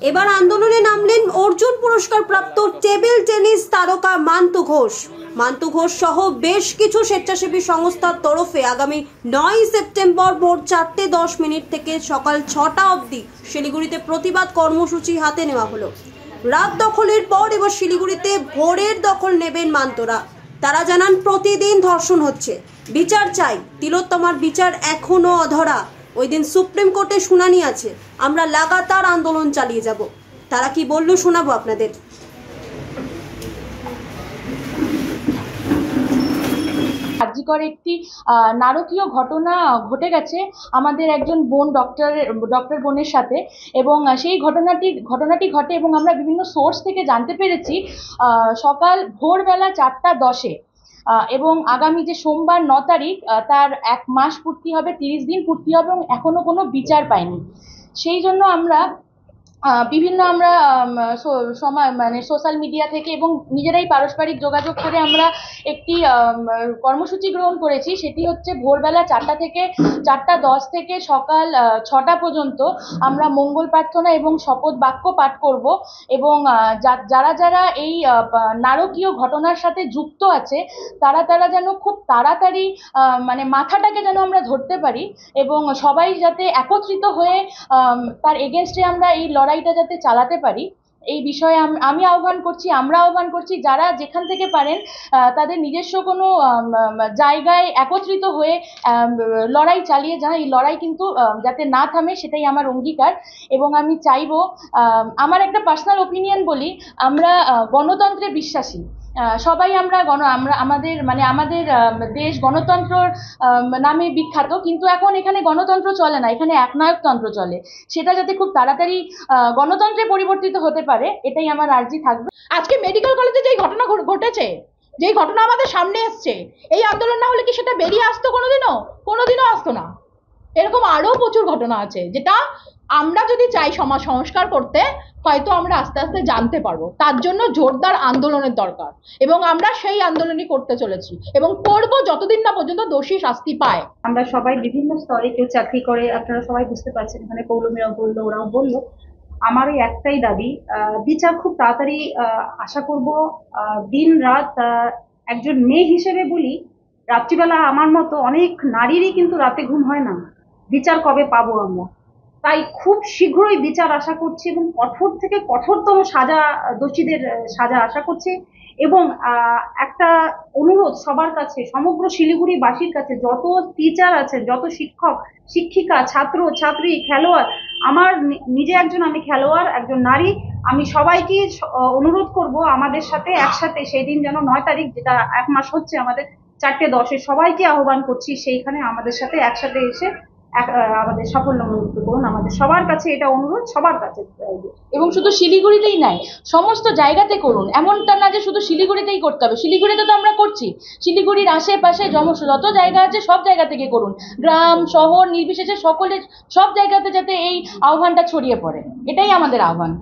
এবার আন্দোলনে নামলেন অর্জুন পুরস্কার প্রাপ্ত টেবিল টেনিস তারকা মান্তু ঘোষ। মান্তু ঘোষ সহ বেশ কিছু স্বেচ্ছাসেবী সংস্থার তরফে আগামী 9 সেপ্টেম্বর ভোর 4:10 থেকে সকাল 6টা অবধি শিলিগুড়িতে প্রতিবাদ কর্মসূচি হাতে নেওয়া হলো। রাত দখলের পর এবার শিলিগুড়িতে ভোরের দখল নেবেন মান্তরা। তারা জানান প্রতিদিন ধর্ষণ হচ্ছে, বিচার চাই, তিলোত্তমার বিচার এখনো অধরা। ওই দিন সুপ্রিম কোর্টে শুনানি আছে, আমরা লাগাতার আন্দোলন চালিয়ে যাব। তারা কি বললো শোনাবো আপনাদের। কার্যকর একটি নারকীয় ঘটনা ঘটে গেছে আমাদের একজন বোন ডক্টর বোনের সাথে, এবং সেই ঘটনাটি ঘটে এবং আমরা বিভিন্ন সোর্স থেকে জানতে পেরেছি সকাল ভোরবেলা 4:10 এবং আগামী যে সোমবার 9 তারিখ তার 1 মাস পূর্তি হবে, 30 দিন পূর্তি হবে এবং এখনো কোনো বিচার পাইনি। সেই জন্য আমরা বিভিন্ন সোশ্যাল মিডিয়া থেকে এবং নিজেরাই পারস্পরিক যোগাযোগ করে আমরা একটি কর্মসূচি গ্রহণ করেছি। সেটি হচ্ছে ভোরবেলা 4টা থেকে 4:10 থেকে সকাল 6টা পর্যন্ত আমরা মঙ্গল প্রার্থনা এবং শপথ বাক্য পাঠ করব, এবং যারা এই নারকীয় ঘটনার সাথে যুক্ত আছে তারা যেন খুব তাড়াতাড়ি মাথাটাকে যেন আমরা ধরতে পারি, এবং সবাই যাতে একত্রিত হয়ে তার এগেনস্টে আমরা এই লড়াইটা যাতে চালাতে পারি। এই বিষয়ে আমি আহ্বান করছি, আমরা আহ্বান করছি, যারা যেখান থেকে পারেন তাদের নিজস্ব কোনো জায়গায় একত্রিত হয়ে লড়াই চালিয়ে যান। এই লড়াই কিন্তু যাতে না থামে, সেটাই আমার অঙ্গীকার। এবং আমি চাইবো, আমার একটা পার্সোনাল ওপিনিয়ন বলি, আমরা গণতন্ত্রে বিশ্বাসী সবাই। আমরা আমাদের দেশ গণতন্ত্রর নামে বিখ্যাত, কিন্তু এখন এখানে গণতন্ত্র চলে না, এখানে একনায়কতন্ত্র চলে। সেটা যাতে খুব তাড়াতাড়ি গণতন্ত্রে পরিবর্তিত হতে পারে, এটাই আমার আর্জি থাকবে। আজকে মেডিকেল কলেজে যেই ঘটনা ঘটেছে, যেই ঘটনা আমাদের সামনে এসছে, এই আন্দোলন না হলে কি সেটা বেরিয়ে আসতো? কোনোদিনও আসতো না। এরকম আরও প্রচুর ঘটনা আছে, যেটা আমরা যদি চাই সমাজ সংস্কার করতে, হয়তো আমরা আস্তে আস্তে জানতে পারবো। তার জন্য জোরদার আন্দোলনের দরকার, এবং আমরা সেই আন্দোলনই করতে চলেছি এবং করবো যতদিন না পর্যন্ত দোষী শাস্তি পায়। আমরা সবাই বিভিন্ন স্তরে, কেউ চাকরি করে, আপনারা সবাই বুঝতে পারছেন, এখানে পৌলমীরাও বললো, ওরাও বললো। আমার ওই একটাই দাবি, বিচার খুব তাড়াতাড়ি আশা করব। দিন রাত একজন মেয়ে হিসেবে বলি, রাত্রিবেলা আমার মতো অনেক নারীরই কিন্তু রাতে ঘুম হয় না। বিচার কবে পাবো আমরা? তাই খুব শীঘ্রই বিচার আশা করছি, এবং কঠোর থেকে কঠোরতম সাজা, দোষীদের সাজা আশা করছি। এবং একটা অনুরোধ সবার কাছে, সমগ্র শিলিগুড়িবাসীর কাছে, যত টিচার আছে, যত শিক্ষক শিক্ষিকা, ছাত্র ছাত্রী, খেলোয়াড়, আমার নিজে আমি খেলোয়াড়, একজন নারী, আমি সবাইকে অনুরোধ করব আমাদের সাথে একসাথে সেই দিন যেন 9 তারিখ, যেটা 1 মাস হচ্ছে আমাদের, 4:10 সবাইকে আহ্বান করছি সেইখানে আমাদের সাথে একসাথে এসে আমাদের সাফল্যমণ্ডিত করুন। আমাদের সবার কাছে এটা অনুরোধ, সবার কাছে। এবং শুধু শিলিগুড়িতেই নাই, সমস্ত জায়গাতে করুন। এমনটা না যে শুধু শিলিগুড়িতেই করতে হবে, শিলিগুড়িতে তো আমরা করছি, শিলিগুড়ির আশেপাশে যত জায়গা আছে সব জায়গা থেকে করুন। গ্রাম শহর নির্বিশেষে সব জায়গাতে যাতে এই আহ্বানটা ছড়িয়ে পড়ে, এটাই আমাদের আহ্বান।